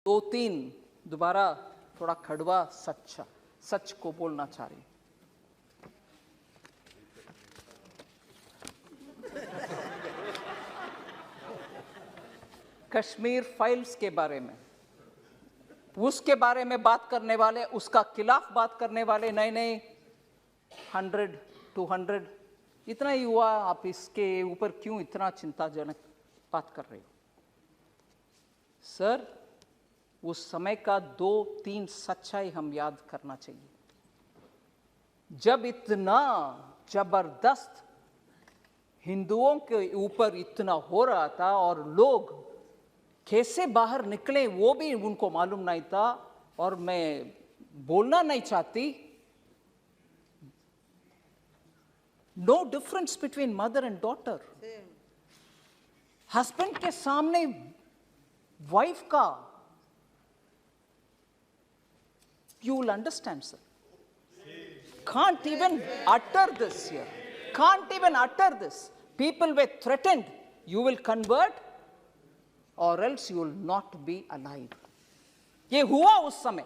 दो तीन दोबारा थोड़ा कड़वा सच को बोलना चाह रही। कश्मीर फाइल्स के बारे में, उसके बारे में बात करने वाले, उसका खिलाफ बात करने वाले नए 100, 200 इतना ही हुआ, आप इसके ऊपर क्यों इतना चिंताजनक बात कर रहे हो? सर, उस समय का 2-3 सच्चाई हम याद करना चाहिए। जब इतना जबरदस्त हिंदुओं के ऊपर इतना हो रहा था और लोग कैसे बाहर निकले वो भी उनको मालूम नहीं था, और मैं बोलना नहीं चाहती, no difference between mother and daughter. Husband के सामने वाइफ का, you will understand, sir. Can't even utter this here. Can't even utter this. People were threatened. You will convert or else you will not be alive. ये हुआ उस समय,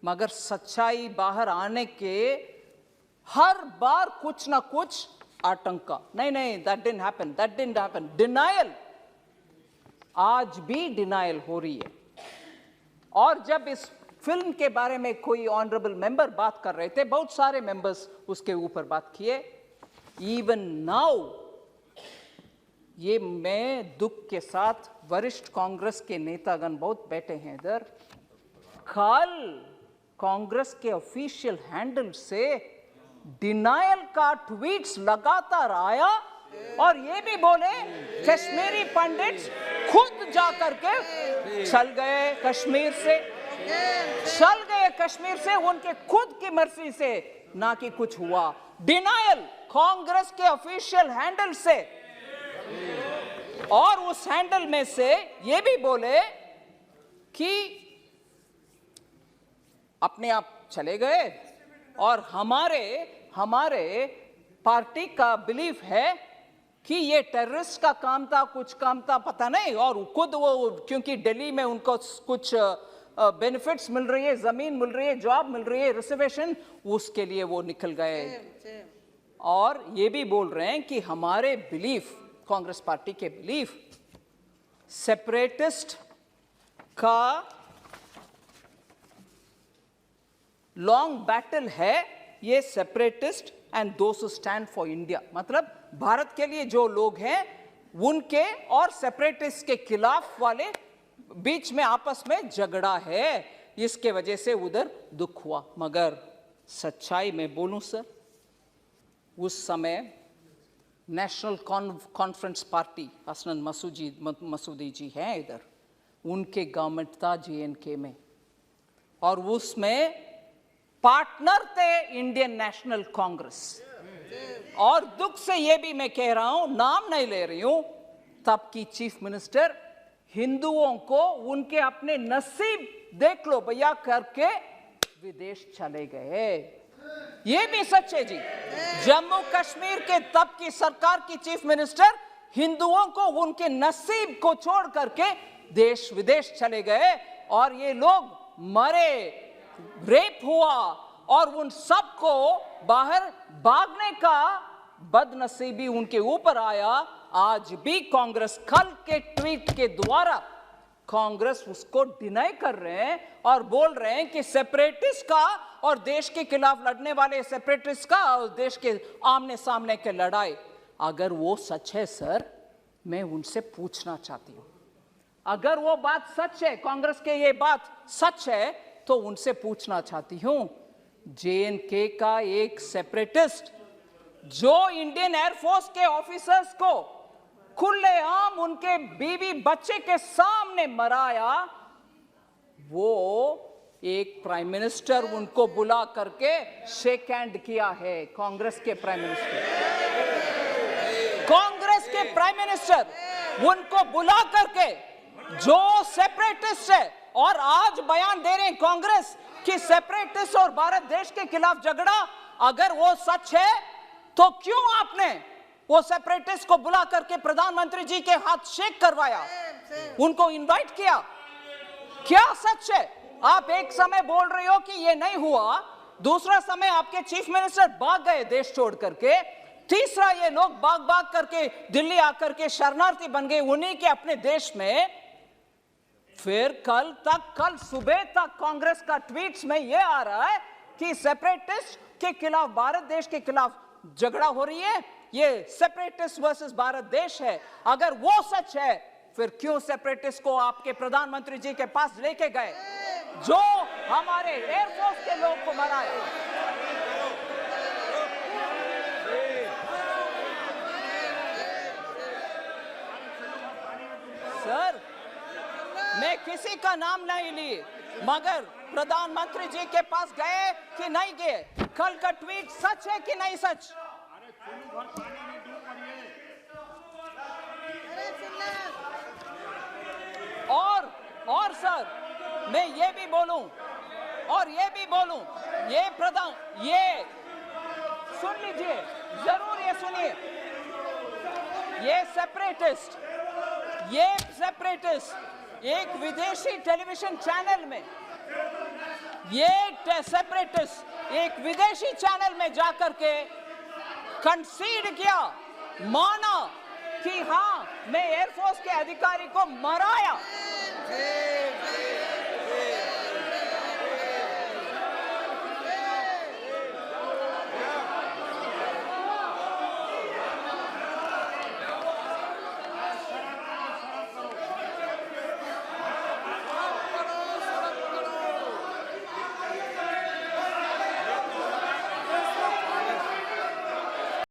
मगर सच्चाई बाहर आने के हर बार कुछ ना कुछ आतंका, नहीं, that didn't happen. Denial, आज भी डिनायल हो रही है। और जब इस फिल्म के बारे में कोई ऑनरेबल मेंबर बात कर रहे थे, बहुत सारे मेंबर्स उसके ऊपर बात किए। इवन नाउ, ये मैं दुख के साथ, वरिष्ठ कांग्रेस के नेतागण बहुत बैठे हैं इधर, कल कांग्रेस के ऑफिशियल हैंडल से डिनायल का ट्वीट्स लगातार आया, और ये भी बोले कश्मीरी पंडित खुद जाकर के चल गए कश्मीर से, उनके खुद की मर्जी से, ना कि कुछ हुआ। डिनायल कांग्रेस के ऑफिशियल हैंडल से, और उस हैंडल में से ये भी बोले कि अपने आप चले गए, और हमारे पार्टी का बिलीफ है कि ये टेररिस्ट का काम था, कुछ काम था, पता नहीं, और खुद वो, क्योंकि दिल्ली में उनको कुछ बेनिफिट्स मिल रही है, जमीन मिल रही है, जॉब मिल रही है, रिजर्वेशन, उसके लिए वो निकल गए। और ये भी बोल रहे हैं कि हमारे बिलीफ, कांग्रेस पार्टी के बिलीफ, सेपरेटिस्ट का लॉन्ग बैटल है ये, separatist and those who stand for India, मतलब भारत के लिए जो लोग हैं उनके और सेपरेटिस्ट के खिलाफ वाले बीच में आपस में झगड़ा है, इसके वजह से उधर दुख हुआ। मगर सच्चाई में बोलूं सर, उस समय नेशनल कॉन्फ्रेंस पार्टी, हसनन मसूदी जी हैं इधर, उनके गवर्नमेंट था JNK में, और उसमें पार्टनर थे इंडियन नेशनल कांग्रेस। और दुख से ये भी मैं कह रहा हूं, नाम नहीं ले रही हूं, तब की चीफ मिनिस्टर हिंदुओं को उनके अपने नसीब देख लो भैया करके विदेश चले गए। ये भी सच है जी। जम्मू कश्मीर के तब की सरकार की चीफ मिनिस्टर हिंदुओं को उनके नसीब को छोड़ करके देश विदेश चले गए, और ये लोग मरे, रेप हुआ, और उन सबको बाहर भागने का बदनसीबी उनके ऊपर आया। आज भी कांग्रेस, कल के ट्वीट के द्वारा कांग्रेस उसको डिनाई कर रहे हैं और बोल रहे हैं कि सेपरेटिस्ट का और देश के खिलाफ लड़ने वाले सेपरेटिस्ट का और देश के आमने सामने के लड़ाई, अगर वो सच है सर, मैं उनसे पूछना चाहती हूं, अगर वो बात सच है, कांग्रेस के ये बात सच है, तो उनसे पूछना चाहती हूं, JNK का एक सेपरेटिस्ट जो इंडियन एयरफोर्स के ऑफिसर्स को खुलेआम उनके बीवी बच्चे के सामने मराया, वो एक प्राइम मिनिस्टर उनको बुला करके शेक हैंड किया है। कांग्रेस के प्राइम मिनिस्टर उनको बुला करके, जो सेपरेटिस्ट है, और आज बयान दे रहे हैं कांग्रेस कि सेपरेटिस्ट और भारत देश के खिलाफ झगड़ा, अगर वो सच है तो क्यों आपने वो सेपरेटिस्ट को बुला करके प्रधानमंत्री जी के हाथ शेक करवाया, उनको इनवाइट किया? क्या सच है? आप एक समय बोल रहे हो कि ये नहीं हुआ, दूसरा समय आपके चीफ मिनिस्टर भाग गए देश छोड़ करके, तीसरा ये लोग भाग करके दिल्ली आकर के शरणार्थी बन गए उन्हीं के अपने देश में। फिर कल सुबह तक कांग्रेस का ट्वीट्स में ये आ रहा है कि सेपरेटिस्ट के खिलाफ, भारत देश के खिलाफ झगड़ा हो रही है, ये सेपरेटिस्ट वर्सेस भारत देश है। अगर वो सच है, फिर क्यों सेपरेटिस्ट को आपके प्रधानमंत्री जी के पास लेके गए जो हमारे एयरफोर्स के लोग को मराए? सर, मैं किसी का नाम नहीं ली, मगर प्रधानमंत्री जी के पास गए कि नहीं गए? कल का ट्वीट सच है कि नहीं सच? और सर, मैं ये भी बोलूं, ये सुन लीजिए, जरूर ये सुनिए, ये सेपरेटिस्ट एक विदेशी टेलीविजन चैनल में, एक विदेशी चैनल में जाकर के कंसीड किया, माना कि हाँ, मैं एयरफोर्स के अधिकारी को मराया।